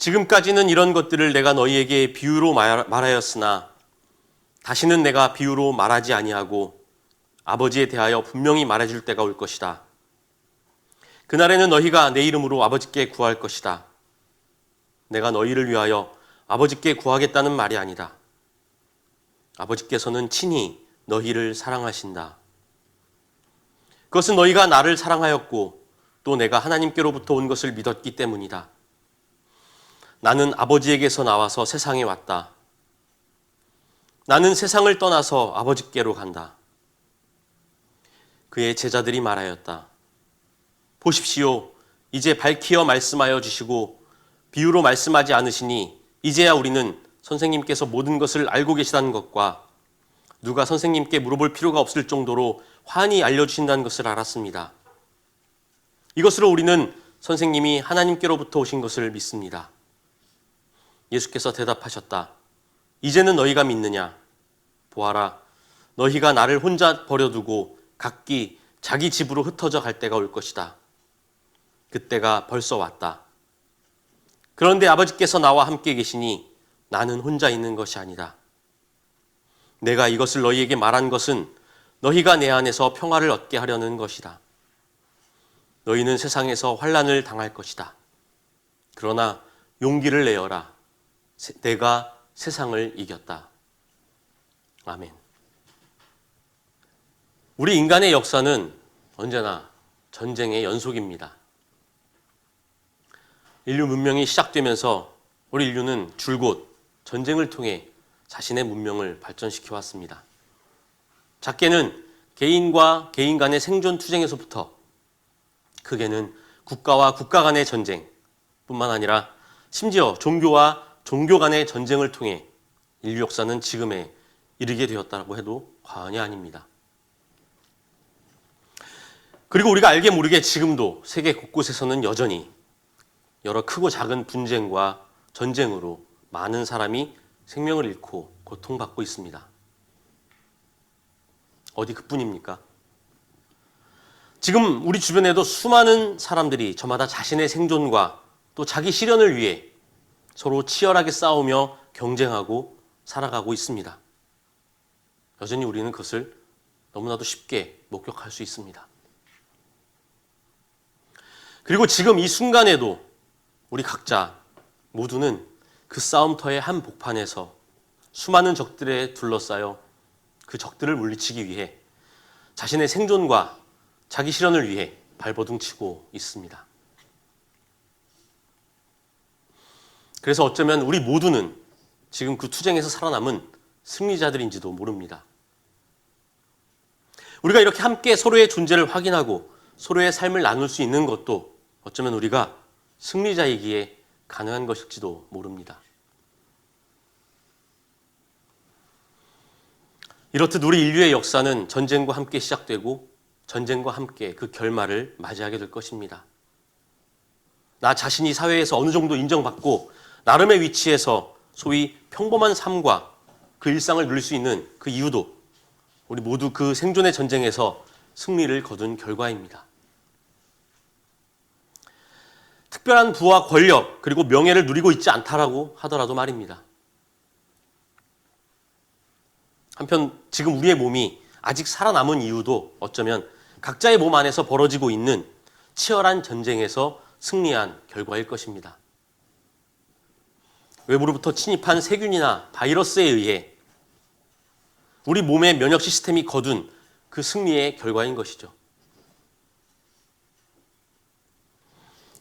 지금까지는 이런 것들을 내가 너희에게 비유로 말하였으나 다시는 내가 비유로 말하지 아니하고 아버지에 대하여 분명히 말해줄 때가 올 것이다. 그날에는 너희가 내 이름으로 아버지께 구할 것이다. 내가 너희를 위하여 아버지께 구하겠다는 말이 아니다. 아버지께서는 친히 너희를 사랑하신다. 그것은 너희가 나를 사랑하였고 또 내가 하나님께로부터 온 것을 믿었기 때문이다. 나는 아버지에게서 나와서 세상에 왔다. 나는 세상을 떠나서 아버지께로 간다. 그의 제자들이 말하였다. 보십시오. 이제 밝히어 말씀하여 주시고 비유로 말씀하지 않으시니 이제야 우리는 선생님께서 모든 것을 알고 계시다는 것과 누가 선생님께 물어볼 필요가 없을 정도로 환히 알려주신다는 것을 알았습니다. 이것으로 우리는 선생님이 하나님께로부터 오신 것을 믿습니다. 예수께서 대답하셨다. 이제는 너희가 믿느냐? 보아라, 너희가 나를 혼자 버려두고 각기 자기 집으로 흩어져 갈 때가 올 것이다. 그때가 벌써 왔다. 그런데 아버지께서 나와 함께 계시니 나는 혼자 있는 것이 아니다. 내가 이것을 너희에게 말한 것은 너희가 내 안에서 평화를 얻게 하려는 것이다. 너희는 세상에서 환난을 당할 것이다. 그러나 용기를 내어라. 내가 세상을 이겼다. 아멘. 우리 인간의 역사는 언제나 전쟁의 연속입니다. 인류 문명이 시작되면서 우리 인류는 줄곧 전쟁을 통해 자신의 문명을 발전시켜 왔습니다. 작게는 개인과 개인 간의 생존 투쟁에서부터 크게는 국가와 국가 간의 전쟁뿐만 아니라 심지어 종교와 종교 간의 전쟁을 통해 인류 역사는 지금에 이르게 되었다고 해도 과언이 아닙니다. 그리고 우리가 알게 모르게 지금도 세계 곳곳에서는 여전히 여러 크고 작은 분쟁과 전쟁으로 많은 사람이 생명을 잃고 고통받고 있습니다. 어디 그뿐입니까? 지금 우리 주변에도 수많은 사람들이 저마다 자신의 생존과 또 자기 실현을 위해 서로 치열하게 싸우며 경쟁하고 살아가고 있습니다. 여전히 우리는 그것을 너무나도 쉽게 목격할 수 있습니다. 그리고 지금 이 순간에도 우리 각자 모두는 그 싸움터의 한 복판에서 수많은 적들에 둘러싸여 그 적들을 물리치기 위해 자신의 생존과 자기 실현을 위해 발버둥치고 있습니다. 그래서 어쩌면 우리 모두는 지금 그 투쟁에서 살아남은 승리자들인지도 모릅니다. 우리가 이렇게 함께 서로의 존재를 확인하고 서로의 삶을 나눌 수 있는 것도 어쩌면 우리가 승리자이기에 가능한 것일지도 모릅니다. 이렇듯 우리 인류의 역사는 전쟁과 함께 시작되고 전쟁과 함께 그 결말을 맞이하게 될 것입니다. 나 자신이 사회에서 어느 정도 인정받고 나름의 위치에서 소위 평범한 삶과 그 일상을 누릴 수 있는 그 이유도 우리 모두 그 생존의 전쟁에서 승리를 거둔 결과입니다. 특별한 부와 권력 그리고 명예를 누리고 있지 않다라고 하더라도 말입니다. 한편 지금 우리의 몸이 아직 살아남은 이유도 어쩌면 각자의 몸 안에서 벌어지고 있는 치열한 전쟁에서 승리한 결과일 것입니다. 외부로부터 침입한 세균이나 바이러스에 의해 우리 몸의 면역 시스템이 거둔 그 승리의 결과인 것이죠.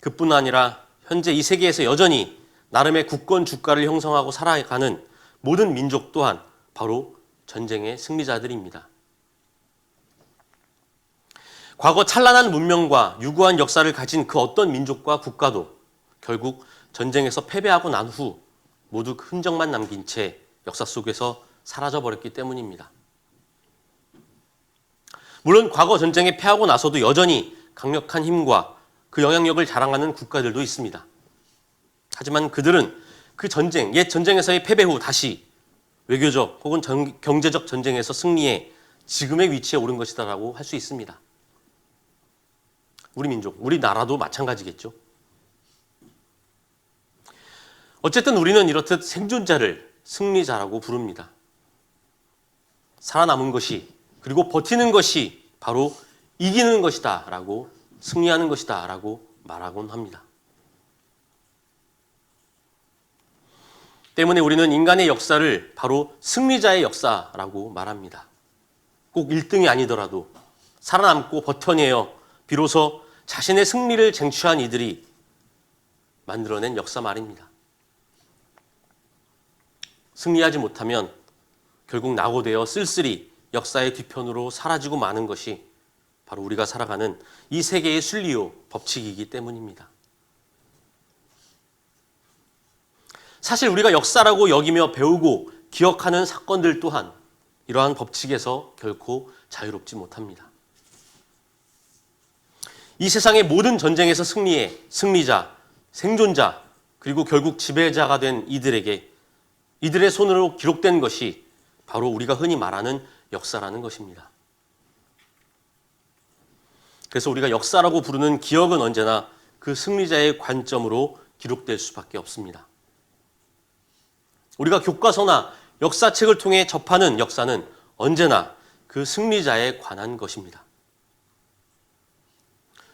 그뿐 아니라 현재 이 세계에서 여전히 나름의 국권 주가를 형성하고 살아가는 모든 민족 또한 바로 전쟁의 승리자들입니다. 과거 찬란한 문명과 유구한 역사를 가진 그 어떤 민족과 국가도 결국 전쟁에서 패배하고 난 후 모두 그 흔적만 남긴 채 역사 속에서 사라져버렸기 때문입니다. 물론 과거 전쟁에 패하고 나서도 여전히 강력한 힘과 그 영향력을 자랑하는 국가들도 있습니다. 하지만 그들은 그 전쟁, 옛 전쟁에서의 패배 후 다시 외교적 혹은 경제적 전쟁에서 승리해 지금의 위치에 오른 것이다라고 할 수 있습니다. 우리 민족, 우리 나라도 마찬가지겠죠. 어쨌든 우리는 이렇듯 생존자를 승리자라고 부릅니다. 살아남은 것이, 그리고 버티는 것이 바로 이기는 것이다 라고, 승리하는 것이다 라고 말하곤 합니다. 때문에 우리는 인간의 역사를 바로 승리자의 역사라고 말합니다. 꼭 1등이 아니더라도 살아남고 버텨내어 비로소 자신의 승리를 쟁취한 이들이 만들어낸 역사 말입니다. 승리하지 못하면 결국 낙오되어 쓸쓸히 역사의 뒤편으로 사라지고 마는 것이 바로 우리가 살아가는 이 세계의 순리요 법칙이기 때문입니다. 사실 우리가 역사라고 여기며 배우고 기억하는 사건들 또한 이러한 법칙에서 결코 자유롭지 못합니다. 이 세상의 모든 전쟁에서 승리해 승리자, 생존자, 그리고 결국 지배자가 된 이들에게 이들의 손으로 기록된 것이 바로 우리가 흔히 말하는 역사라는 것입니다. 그래서 우리가 역사라고 부르는 기억은 언제나 그 승리자의 관점으로 기록될 수밖에 없습니다. 우리가 교과서나 역사책을 통해 접하는 역사는 언제나 그 승리자에 관한 것입니다.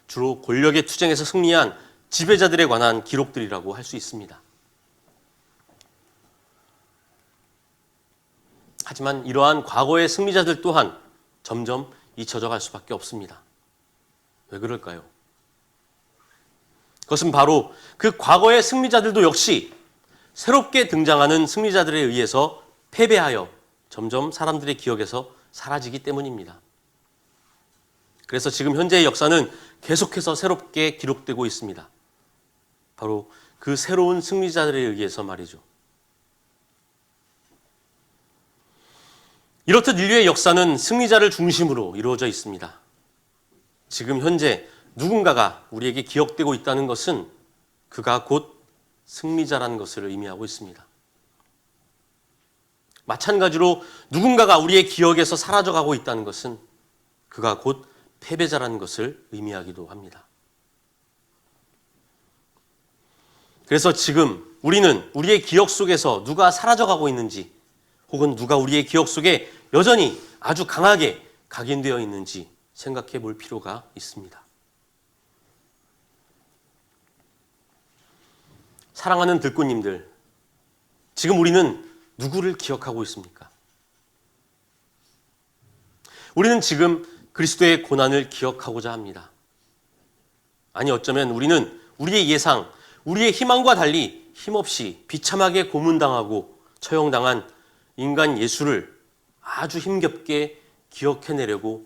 주로 권력의 투쟁에서 승리한 지배자들에 관한 기록들이라고 할 수 있습니다. 하지만 이러한 과거의 승리자들 또한 점점 잊혀져 갈 수밖에 없습니다. 왜 그럴까요? 그것은 바로 그 과거의 승리자들도 역시 새롭게 등장하는 승리자들에 의해서 패배하여 점점 사람들의 기억에서 사라지기 때문입니다. 그래서 지금 현재의 역사는 계속해서 새롭게 기록되고 있습니다. 바로 그 새로운 승리자들에 의해서 말이죠. 이렇듯 인류의 역사는 승리자를 중심으로 이루어져 있습니다. 지금 현재 누군가가 우리에게 기억되고 있다는 것은 그가 곧 승리자라는 것을 의미하고 있습니다. 마찬가지로 누군가가 우리의 기억에서 사라져가고 있다는 것은 그가 곧 패배자라는 것을 의미하기도 합니다. 그래서 지금 우리는 우리의 기억 속에서 누가 사라져가고 있는지 혹은 누가 우리의 기억 속에 여전히 아주 강하게 각인되어 있는지 생각해 볼 필요가 있습니다. 사랑하는 들꽃님들, 지금 우리는 누구를 기억하고 있습니까? 우리는 지금 그리스도의 고난을 기억하고자 합니다. 아니 어쩌면 우리는 우리의 예상, 우리의 희망과 달리 힘없이 비참하게 고문당하고 처형당한 인간 예수를 아주 힘겹게 기억해내려고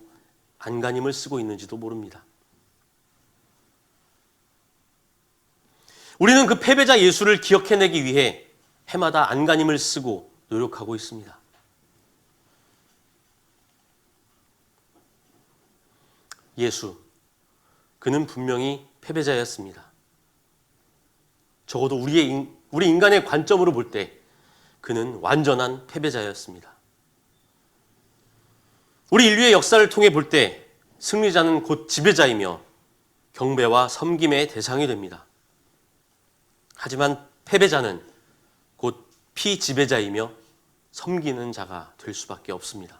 안간힘을 쓰고 있는지도 모릅니다. 우리는 그 패배자 예수를 기억해내기 위해 해마다 안간힘을 쓰고 노력하고 있습니다. 예수, 그는 분명히 패배자였습니다. 적어도 우리 인간의 관점으로 볼 때 그는 완전한 패배자였습니다. 우리 인류의 역사를 통해 볼 때 승리자는 곧 지배자이며 경배와 섬김의 대상이 됩니다. 하지만 패배자는 곧 피지배자이며 섬기는 자가 될 수밖에 없습니다.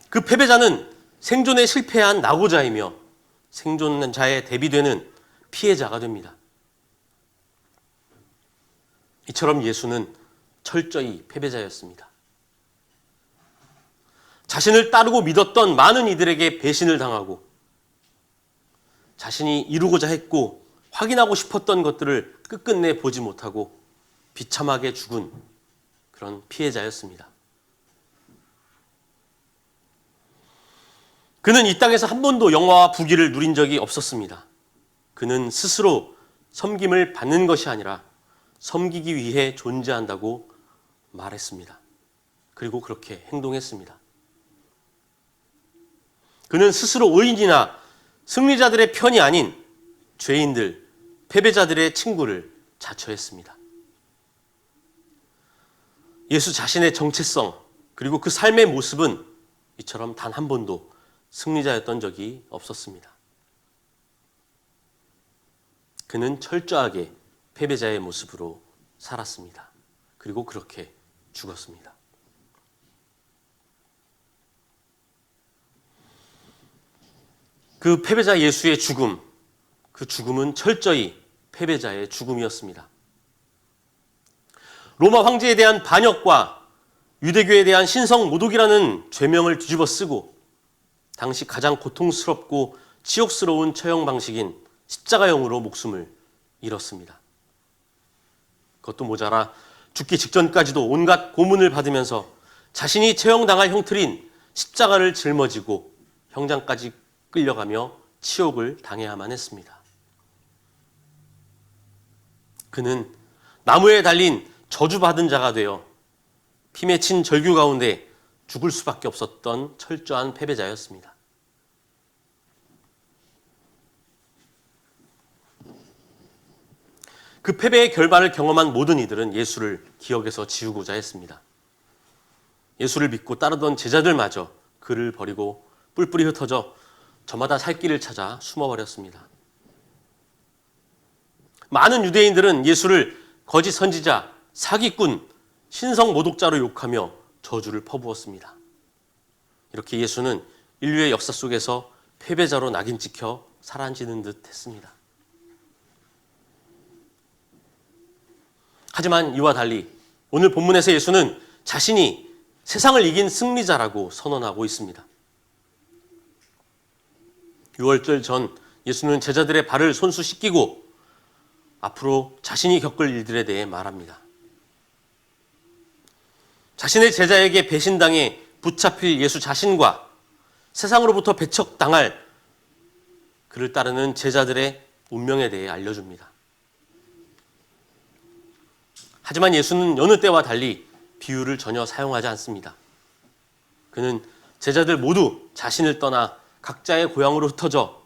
그 패배자는 생존에 실패한 낙오자이며 생존자에 대비되는 피해자가 됩니다. 이처럼 예수는 철저히 패배자였습니다. 자신을 따르고 믿었던 많은 이들에게 배신을 당하고 자신이 이루고자 했고 확인하고 싶었던 것들을 끝끝내 보지 못하고 비참하게 죽은 그런 피해자였습니다. 그는 이 땅에서 한 번도 영화와 부귀를 누린 적이 없었습니다. 그는 스스로 섬김을 받는 것이 아니라 섬기기 위해 존재한다고 말했습니다. 그리고 그렇게 행동했습니다. 그는 스스로 의인이나 승리자들의 편이 아닌 죄인들, 패배자들의 친구를 자처했습니다. 예수 자신의 정체성 그리고 그 삶의 모습은 이처럼 단 한 번도 승리자였던 적이 없었습니다. 그는 철저하게 패배자의 모습으로 살았습니다. 그리고 그렇게 죽었습니다. 그 패배자 예수의 죽음, 그 죽음은 철저히 패배자의 죽음이었습니다. 로마 황제에 대한 반역과 유대교에 대한 신성 모독이라는 죄명을 뒤집어 쓰고 당시 가장 고통스럽고 치욕스러운 처형 방식인 십자가형으로 목숨을 잃었습니다. 그것도 모자라 죽기 직전까지도 온갖 고문을 받으면서 자신이 처형당할 형틀인 십자가를 짊어지고 형장까지 끌려가며 치욕을 당해야만 했습니다. 그는 나무에 달린 저주받은 자가 되어 피 맺힌 절규 가운데 죽을 수밖에 없었던 철저한 패배자였습니다. 그 패배의 결말을 경험한 모든 이들은 예수를 기억에서 지우고자 했습니다. 예수를 믿고 따르던 제자들마저 그를 버리고 뿔뿔이 흩어져 저마다 살 길을 찾아 숨어버렸습니다. 많은 유대인들은 예수를 거짓 선지자, 사기꾼, 신성 모독자로 욕하며 저주를 퍼부었습니다. 이렇게 예수는 인류의 역사 속에서 패배자로 낙인 찍혀 사라지는 듯 했습니다. 하지만 이와 달리 오늘 본문에서 예수는 자신이 세상을 이긴 승리자라고 선언하고 있습니다. 유월절 전 예수는 제자들의 발을 손수 씻기고 앞으로 자신이 겪을 일들에 대해 말합니다. 자신의 제자에게 배신당해 붙잡힐 예수 자신과 세상으로부터 배척당할 그를 따르는 제자들의 운명에 대해 알려줍니다. 하지만 예수는 여느 때와 달리 비유를 전혀 사용하지 않습니다. 그는 제자들 모두 자신을 떠나 각자의 고향으로 흩어져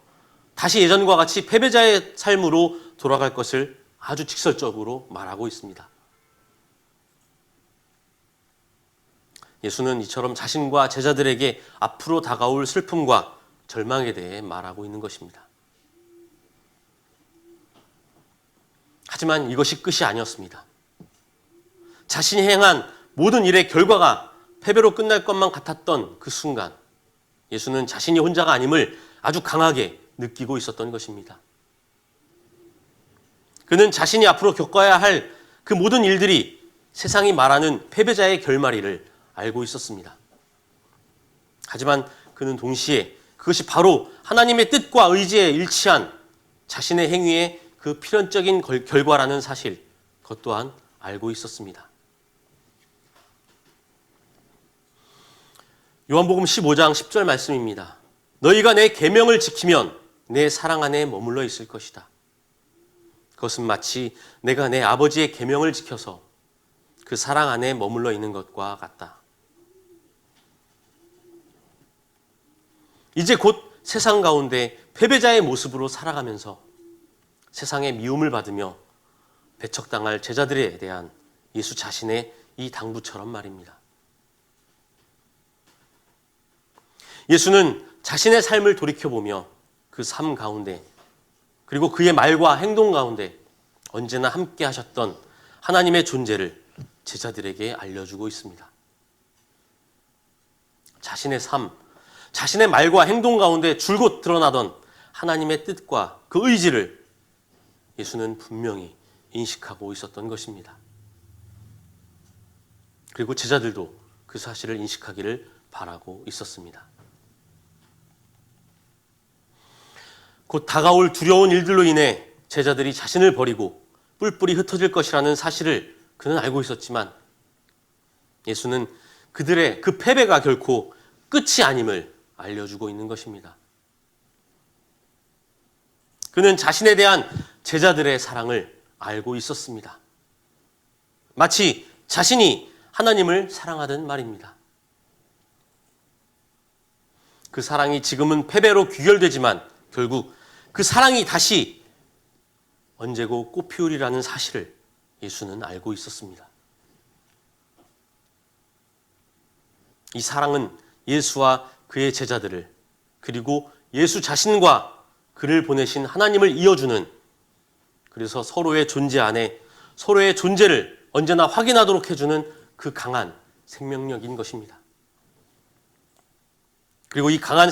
다시 예전과 같이 패배자의 삶으로 돌아갈 것을 아주 직설적으로 말하고 있습니다. 예수는 이처럼 자신과 제자들에게 앞으로 다가올 슬픔과 절망에 대해 말하고 있는 것입니다. 하지만 이것이 끝이 아니었습니다. 자신이 행한 모든 일의 결과가 패배로 끝날 것만 같았던 그 순간 예수는 자신이 혼자가 아님을 아주 강하게 느끼고 있었던 것입니다. 그는 자신이 앞으로 겪어야 할 그 모든 일들이 세상이 말하는 패배자의 결말이를 알고 있었습니다. 하지만 그는 동시에 그것이 바로 하나님의 뜻과 의지에 일치한 자신의 행위의 그 필연적인 결과라는 사실, 그것 또한 알고 있었습니다. 요한복음 15장 10절 말씀입니다. 너희가 내 계명을 지키면 내 사랑 안에 머물러 있을 것이다. 그것은 마치 내가 내 아버지의 계명을 지켜서 그 사랑 안에 머물러 있는 것과 같다. 이제 곧 세상 가운데 패배자의 모습으로 살아가면서 세상의 미움을 받으며 배척당할 제자들에 대한 예수 자신의 이 당부처럼 말입니다. 예수는 자신의 삶을 돌이켜보며 그 삶 가운데 그리고 그의 말과 행동 가운데 언제나 함께 하셨던 하나님의 존재를 제자들에게 알려주고 있습니다. 자신의 삶, 자신의 말과 행동 가운데 줄곧 드러나던 하나님의 뜻과 그 의지를 예수는 분명히 인식하고 있었던 것입니다. 그리고 제자들도 그 사실을 인식하기를 바라고 있었습니다. 곧 다가올 두려운 일들로 인해 제자들이 자신을 버리고 뿔뿔이 흩어질 것이라는 사실을 그는 알고 있었지만 예수는 그들의 그 패배가 결코 끝이 아님을 알려주고 있는 것입니다. 그는 자신에 대한 제자들의 사랑을 알고 있었습니다. 마치 자신이 하나님을 사랑하던 말입니다. 그 사랑이 지금은 패배로 귀결되지만 결국 그 사랑이 다시 언제고 꽃피우리라는 사실을 예수는 알고 있었습니다. 이 사랑은 예수와 그의 제자들을 그리고 예수 자신과 그를 보내신 하나님을 이어주는 그래서 서로의 존재 안에 서로의 존재를 언제나 확인하도록 해주는 그 강한 생명력인 것입니다. 그리고 이 강한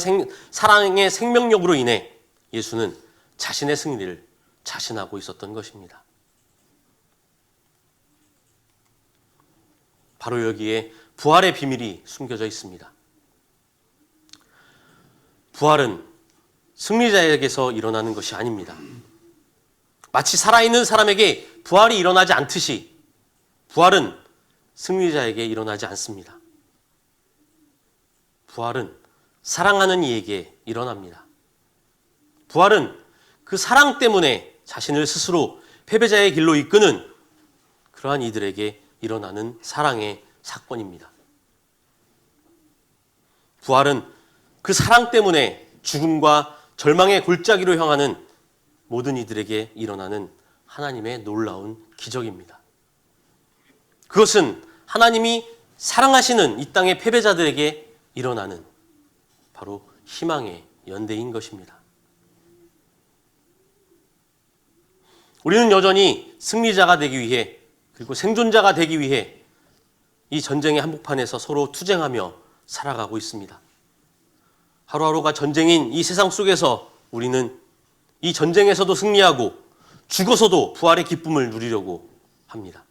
사랑의 생명력으로 인해 예수는 자신의 승리를 자신하고 있었던 것입니다. 바로 여기에 부활의 비밀이 숨겨져 있습니다. 부활은 승리자에게서 일어나는 것이 아닙니다. 마치 살아있는 사람에게 부활이 일어나지 않듯이 부활은 승리자에게 일어나지 않습니다. 부활은 사랑하는 이에게 일어납니다. 부활은 그 사랑 때문에 자신을 스스로 패배자의 길로 이끄는 그러한 이들에게 일어나는 사랑의 사건입니다. 부활은 그 사랑 때문에 죽음과 절망의 골짜기로 향하는 모든 이들에게 일어나는 하나님의 놀라운 기적입니다. 그것은 하나님이 사랑하시는 이 땅의 패배자들에게 일어나는 바로 희망의 연대인 것입니다. 우리는 여전히 승리자가 되기 위해 그리고 생존자가 되기 위해 이 전쟁의 한복판에서 서로 투쟁하며 살아가고 있습니다. 하루하루가 전쟁인 이 세상 속에서 우리는 이 전쟁에서도 승리하고 죽어서도 부활의 기쁨을 누리려고 합니다.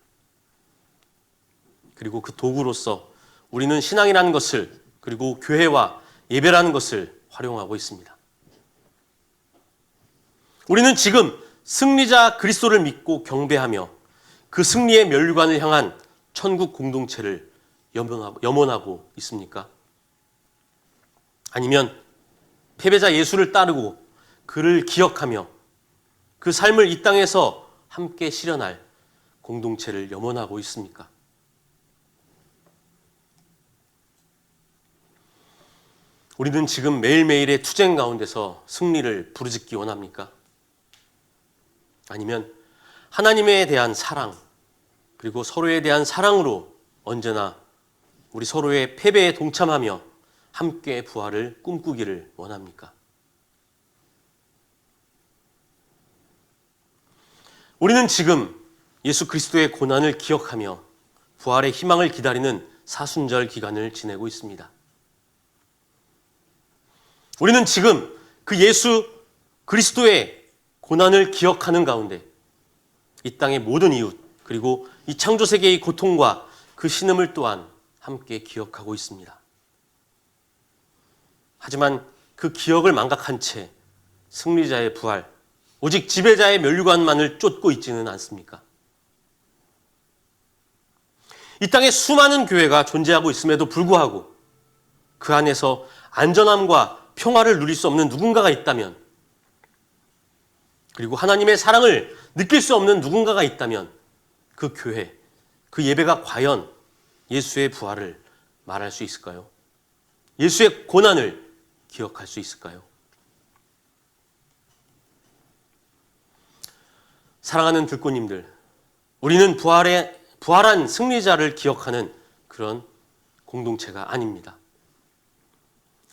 그리고 그 도구로서 우리는 신앙이라는 것을 그리고 교회와 예배라는 것을 활용하고 있습니다. 우리는 지금 승리자 그리스도를 믿고 경배하며 그 승리의 면류관을 향한 천국 공동체를 염원하고 있습니까? 아니면 패배자 예수를 따르고 그를 기억하며 그 삶을 이 땅에서 함께 실현할 공동체를 염원하고 있습니까? 우리는 지금 매일매일의 투쟁 가운데서 승리를 부르짖기 원합니까? 아니면 하나님에 대한 사랑 그리고 서로에 대한 사랑으로 언제나 우리 서로의 패배에 동참하며 함께 부활을 꿈꾸기를 원합니까? 우리는 지금 예수 그리스도의 고난을 기억하며 부활의 희망을 기다리는 사순절 기간을 지내고 있습니다. 우리는 지금 그 예수 그리스도의 고난을 기억하는 가운데 이 땅의 모든 이웃 그리고 이 창조세계의 고통과 그 신음을 또한 함께 기억하고 있습니다. 하지만 그 기억을 망각한 채 승리자의 부활, 오직 지배자의 면류관만을 쫓고 있지는 않습니까? 이 땅에 수많은 교회가 존재하고 있음에도 불구하고 그 안에서 안전함과 평화를 누릴 수 없는 누군가가 있다면, 그리고 하나님의 사랑을 느낄 수 없는 누군가가 있다면 그 교회, 그 예배가 과연 예수의 부활을 말할 수 있을까요? 예수의 고난을 기억할 수 있을까요? 사랑하는 들꽃님들, 우리는 부활한 승리자를 기억하는 그런 공동체가 아닙니다.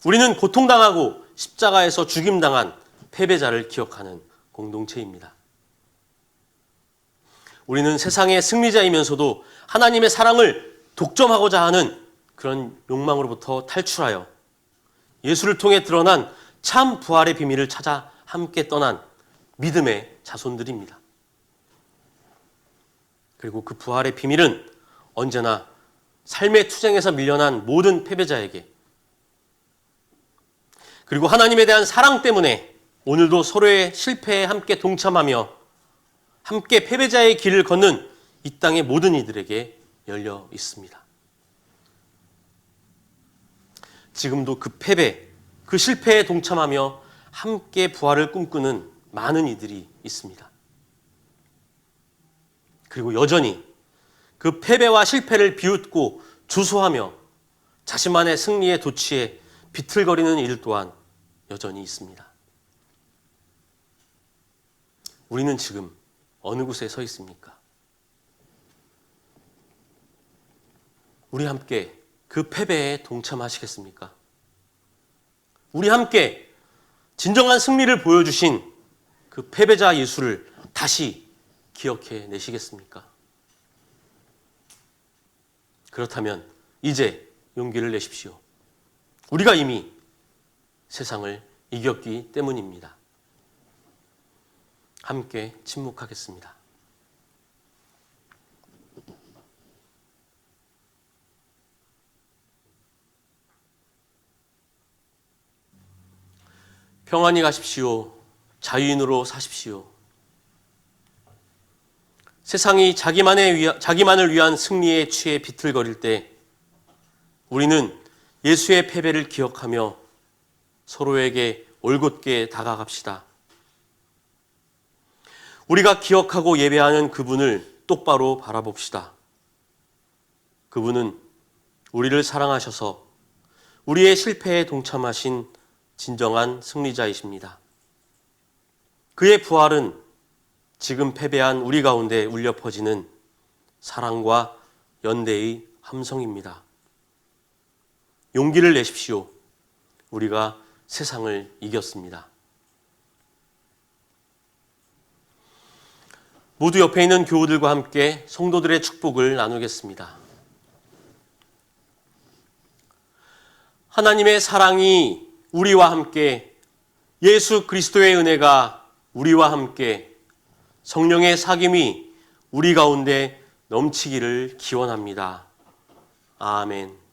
우리는 고통당하고 십자가에서 죽임당한 패배자를 기억하는 공동체입니다. 우리는 세상의 승리자이면서도 하나님의 사랑을 독점하고자 하는 그런 욕망으로부터 탈출하여 예수를 통해 드러난 참 부활의 비밀을 찾아 함께 떠난 믿음의 자손들입니다. 그리고 그 부활의 비밀은 언제나 삶의 투쟁에서 밀려난 모든 패배자에게, 그리고 하나님에 대한 사랑 때문에 오늘도 서로의 실패에 함께 동참하며 함께 패배자의 길을 걷는 이 땅의 모든 이들에게 열려 있습니다. 지금도 그 패배, 그 실패에 동참하며 함께 부활을 꿈꾸는 많은 이들이 있습니다. 그리고 여전히 그 패배와 실패를 비웃고 주소하며 자신만의 승리의 도취에 비틀거리는 이들 또한 여전히 있습니다. 우리는 지금 어느 곳에 서 있습니까? 우리 함께 그 패배에 동참하시겠습니까? 우리 함께 진정한 승리를 보여주신 그 패배자 예수를 다시 기억해 내시겠습니까? 그렇다면 이제 용기를 내십시오. 우리가 이미 세상을 이겼기 때문입니다. 함께 침묵하겠습니다. 평안히 가십시오. 자유인으로 사십시오. 세상이 자기만을 위한 승리에 취해 비틀거릴 때 우리는 예수의 패배를 기억하며 서로에게 올곧게 다가갑시다. 우리가 기억하고 예배하는 그분을 똑바로 바라봅시다. 그분은 우리를 사랑하셔서 우리의 실패에 동참하신 진정한 승리자이십니다. 그의 부활은 지금 패배한 우리 가운데 울려 퍼지는 사랑과 연대의 함성입니다. 용기를 내십시오. 우리가 세상을 이겼습니다. 모두 옆에 있는 교우들과 함께 성도들의 축복을 나누겠습니다. 하나님의 사랑이 우리와 함께, 예수 그리스도의 은혜가 우리와 함께, 성령의 사귐이 우리 가운데 넘치기를 기원합니다. 아멘.